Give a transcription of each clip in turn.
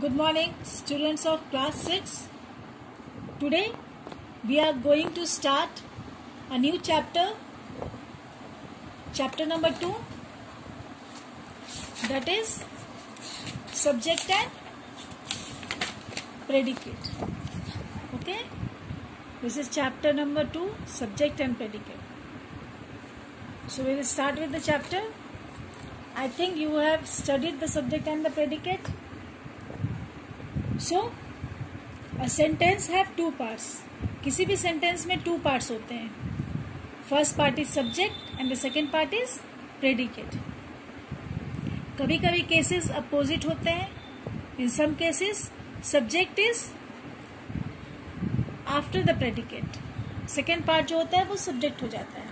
Good morning, students of class 6. Today we are going to start a new chapter number 2, that is subject and predicate. Okay, this is chapter number 2, subject and predicate. So we will start with the chapter. I think you have studied the subject and the predicate. So a sentence have two parts. किसी भी sentence में two parts होते हैं. First part is subject and the second part is predicate. कभी कभी cases opposite होते हैं. In some cases subject is after the predicate. Second part जो होता है वो subject हो जाता है.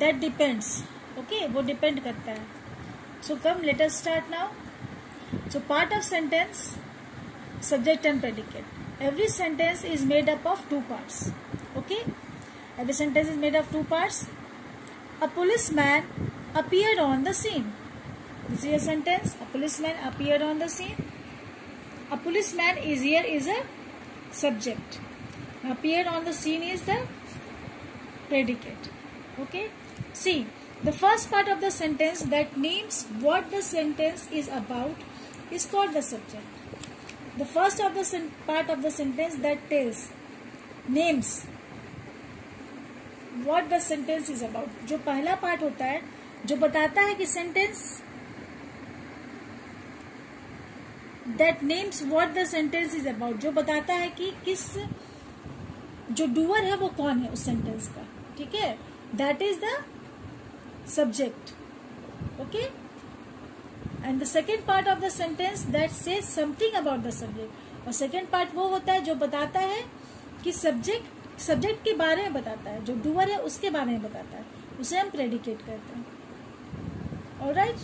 That depends. Okay, वो depend करता है. So come, let us start now. So part of sentence, subject and predicate. Every sentence is made up of two parts. Okay, every sentence is made of two parts. A policeman appeared on the scene. This is a sentence. A policeman appeared on the scene. A policeman is here is a subject. Appeared on the scene is the predicate. Okay, see, the first part of the sentence that names what the sentence is about is called the subject. The first of the part of the sentence that tells, names what the sentence is about. जो पहला part होता है जो बताता है कि sentence that names what the sentence is about, जो बताता है कि किस जो doer है वो कौन है उस sentence का. ठीक है, that is the subject. Okay, and the second part of the sentence that says something about the subject. और second part वो होता है जो बताता है कि subject के बारे में बताता है, जो doer है उसके बारे में बताता है, उसे हम predicate कहते हैं. Alright,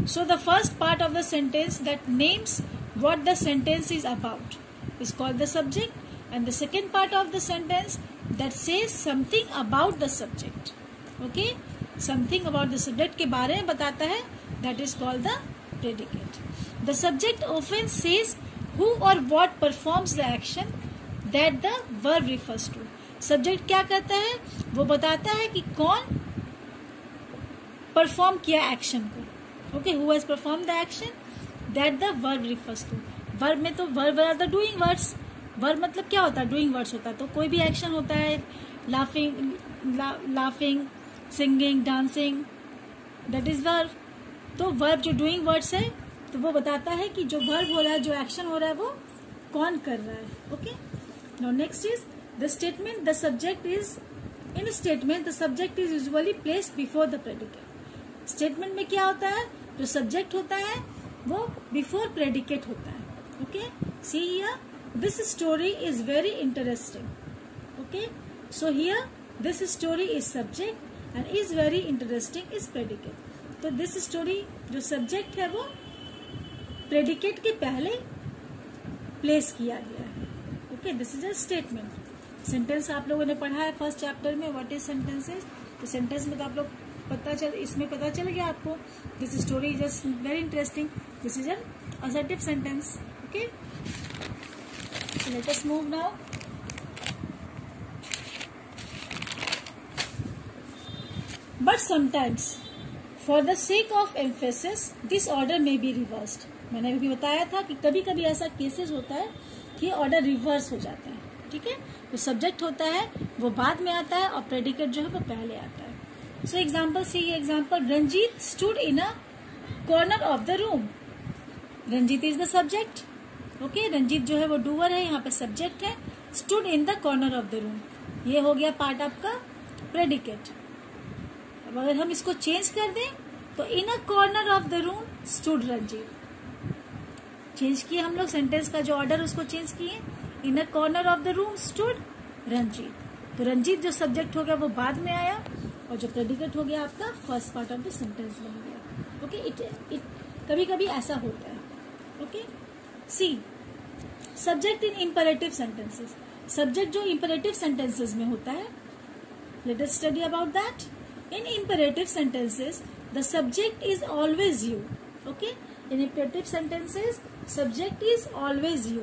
so the first part of the sentence that names what the sentence is about is called the subject, and the second part of the sentence that says something about the subject. Okay, something about the subject के बारे में बताता है, that is called the predicate. The subject often says who or what performs the action that the verb refers to. Subject क्या करता है, वो बताता है कि कौन perform किया action को. Okay, who has performed the action that the verb refers to. Verb में तो verb are the doing words. Verb मतलब क्या होता है, doing words होता है. तो कोई भी action होता है, laughing, singing, dancing, that is verb. तो verb जो doing words है तो वो बताता है कि जो verb हो रहा है, जो action हो रहा है वो कौन कर रहा है. Okay, now next is the statement. The subject is, in a statement the subject is usually placed before the predicate. Statement में क्या होता है, जो subject होता है वो before predicate होता है. Okay, see here, this story is very interesting. Okay, so here this story is subject and is very interesting is predicate. तो this story जो subject है वो predicate के पहले place किया गया है. Okay, this is a statement. Sentence आप लोगों ने पढ़ा है फर्स्ट चैप्टर में, what is sentences. तो sentence में तो आप लोग इसमें पता चल गया आपको. This story is just very interesting. This is an assertive sentence. Okay, so let us move now. But sometimes, for the sake of emphasis, this order may be reversed. मैंने अभी बताया था कि कभी कभी ऐसा केसेस होता है कि ऑर्डर रिवर्स हो जाता है. ठीक है, तो सब्जेक्ट होता है वो बाद में आता है और प्रेडिकेट जो है वो पहले आता है. So example, see example, Ranjit stood in a corner of the room. Ranjit is the subject. Okay, Ranjit जो है वो डूअर है, यहाँ पे सब्जेक्ट है. Stood in the corner of the room, ये हो गया पार्ट आपका प्रेडिकेट. अब अगर हम इसको चेंज कर दें तो in a corner of the room stood Ranjit. Change किए हम लोग सेंटेंस का जो ऑर्डर उसको चेंज किए. In a corner of the room stood Ranjit. तो रंजीत जो सब्जेक्ट हो गया वो बाद में आया और जो प्रेडिकेट हो गया आपका first part of the sentence बन गया. ओके, इट कभी कभी ऐसा होता है. Okay, see subject in imperative sentences. Subject जो इंपरेटिव सेंटेंसेस में होता है, let us study about that. In imperative sentences, the subject is always you. Okay, in imperative sentences subject is always you.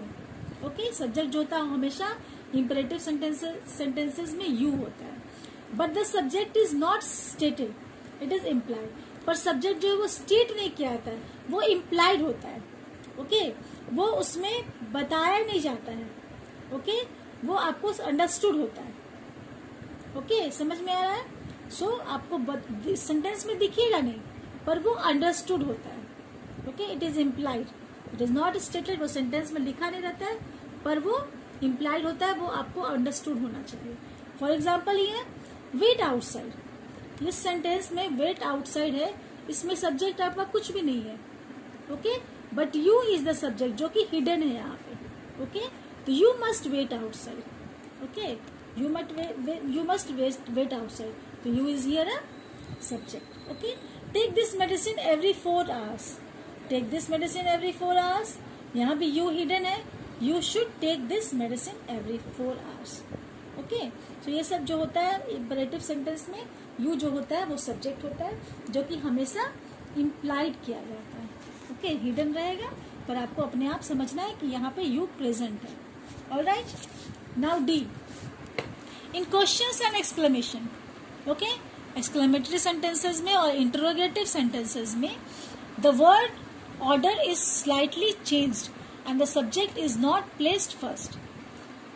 Okay, subject जो होता है हमेशा imperative sentences में you होता है. But the subject is not stated, it is implied. पर subject जो है वो स्टेट नहीं किया जाता है, वो इम्प्लाइड होता है. ओके, वो उसमें बताया नहीं जाता है. ओके, वो आपको अंडरस्टूड होता है. ओके, समझ में आ रहा है. सो आपको सेंटेंस में दिखेगा नहीं, पर वो अंडरस्टूड होता है. Okay, it is implied, it is not stated. वो सेंटेंस में लिखा नहीं रहता है, पर वो इम्प्लाइड होता है, वो आपको अंडरस्टूड होना चाहिए. फॉर एग्जाम्पल ये वेट आउटसाइड. इस सेंटेंस में वेट आउटसाइड है, इसमें सब्जेक्ट आपका कुछ भी नहीं है. Okay, but you is the subject जो कि हिडन है यहाँ पे. ओके, तो you must wait outside. Okay, you must wait outside. So you is here a subject. Okay, take this medicine every 4 hours. Take this medicine every 4 hours. यहाँ भी you hidden है. You should take this medicine every 4 hours. Okay, so ये सब जो होता है imperative sentence में you जो होता है वो subject होता है, जो कि हमेशा implied किया जाता है. Okay, hidden रहेगा, पर आपको अपने आप समझना है कि यहाँ पे you present है. Alright, now D. In questions and exclamation. Okay, exclamatory sentences में और इंटरोगेटिव सेंटेंसेस में the word order is slightly changed and the subject is not placed first.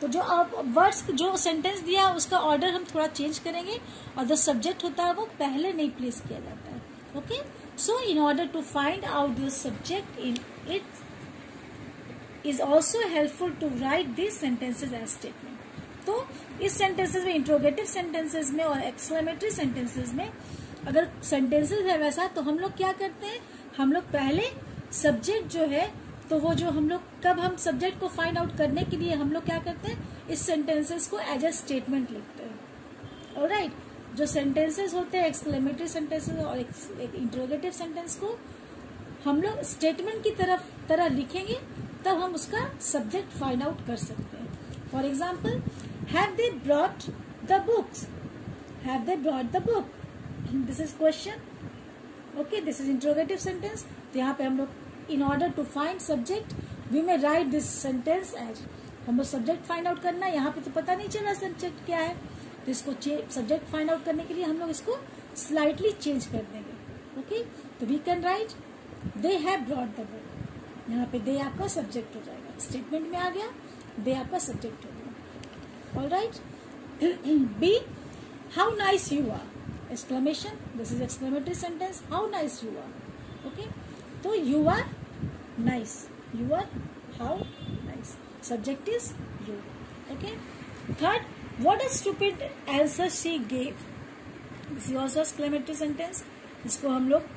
तो जो आप वर्ड्स जो सेंटेंस दिया उसका ऑर्डर हम थोड़ा चेंज करेंगे और जो सब्जेक्ट होता है वो पहले नहीं प्लेस किया जाता है. Okay, so in order to find out the subject in it is also helpful to write this sentences as statement. तो इस सेंटेंसेस में इंट्रोगेटिव सेंटेंसेस में और एक्सक्लेमेटरी सेंटेंसेस में अगर सेंटेंसेस है वैसा, तो हम लोग क्या करते हैं, हम लोग पहले सब्जेक्ट जो है, तो वो जो हम लोग कब हम सब्जेक्ट को फाइंड आउट करने के लिए हम लोग क्या करते हैं, इस सेंटेंसेस को एज अ स्टेटमेंट लिखते हैं. ऑलराइट, जो सेंटेंसेस होते हैं एक्सक्लेमेटरी सेंटेंसेस और इंट्रोगेटिव सेंटेंस को हम लोग स्टेटमेंट की तरह लिखेंगे, तब हम उसका सब्जेक्ट फाइंड आउट कर सकते हैं. For example, have they brought the books? Have they brought the book? This is question. Okay, this is interrogative sentence. तो यहाँ पे हम लोग in order to find subject we may write this sentence as, हम लोग subject find out करना है. यहाँ पे तो पता नहीं चला सब्जेक्ट क्या है, तो इसको सब्जेक्ट फाइंड आउट करने के लिए हम लोग इसको स्लाइटली चेंज कर देंगे. ओके, तो we can write they have brought the book. यहाँ पे दे आपका सब्जेक्ट हो जाएगा, स्टेटमेंट में आ गया, दे आपका सब्जेक्ट हो गया. All right. B. How nice you are. Exclamation. This is exclamatory sentence. How nice you are. Okay. So you are nice. You are how nice. Subject is you. Okay. Third, what a stupid answer she gave. This is also exclamatory sentence. इसको हम लोग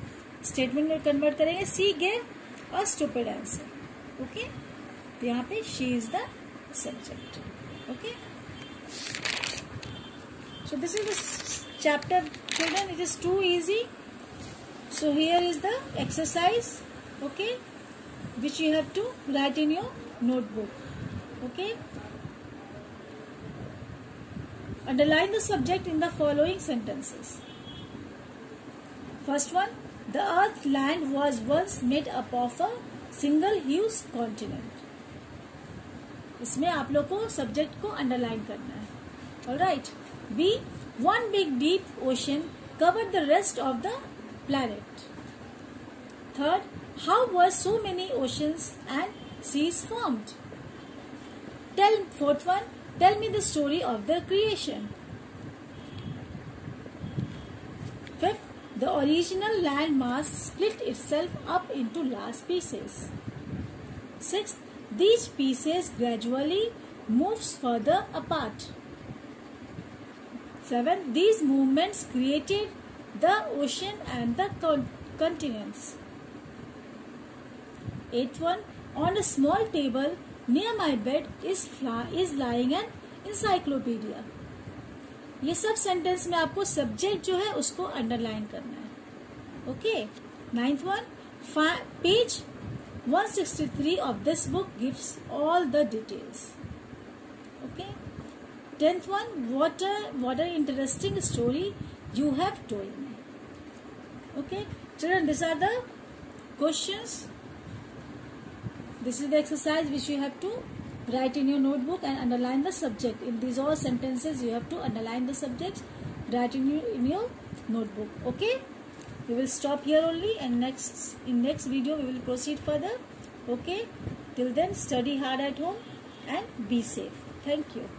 statement में convert करेंगे. She gave a stupid answer. Okay. तो यहाँ पे she is the subject. Okay. So this is the chapter, children. It is too easy. So here is the exercise, okay, which you have to write in your notebook. Okay. Underline the subject in the following sentences. First one, the earth land was once made up of a single huge continent. इसमें आप लोग को subject को underline करना है. Alright. B, one big deep ocean covered the rest of the planet. Third, how were so many oceans and seas formed? Fourth one, tell me the story of the creation. Fifth, the original land mass split itself up into large pieces. Sixth, these pieces gradually moves further apart. 7. These movements created the ocean and the continents. 8th one, on a small table near my bed is lying an encyclopedia. ये सब sentence में आपको subject जो है उसको underline करना है. Okay. 9th one, page 163 of this book gives all the details. Okay. 10th one, what an interesting story you have told me. Okay. Children, these are the questions. This is the exercise which you have to write in your notebook and underline the subject. In these all sentences, you have to underline the subjects, write in your notebook. Okay? We will stop here only, and in next video we will proceed further. Okay? Till then, study hard at home and be safe. Thank you.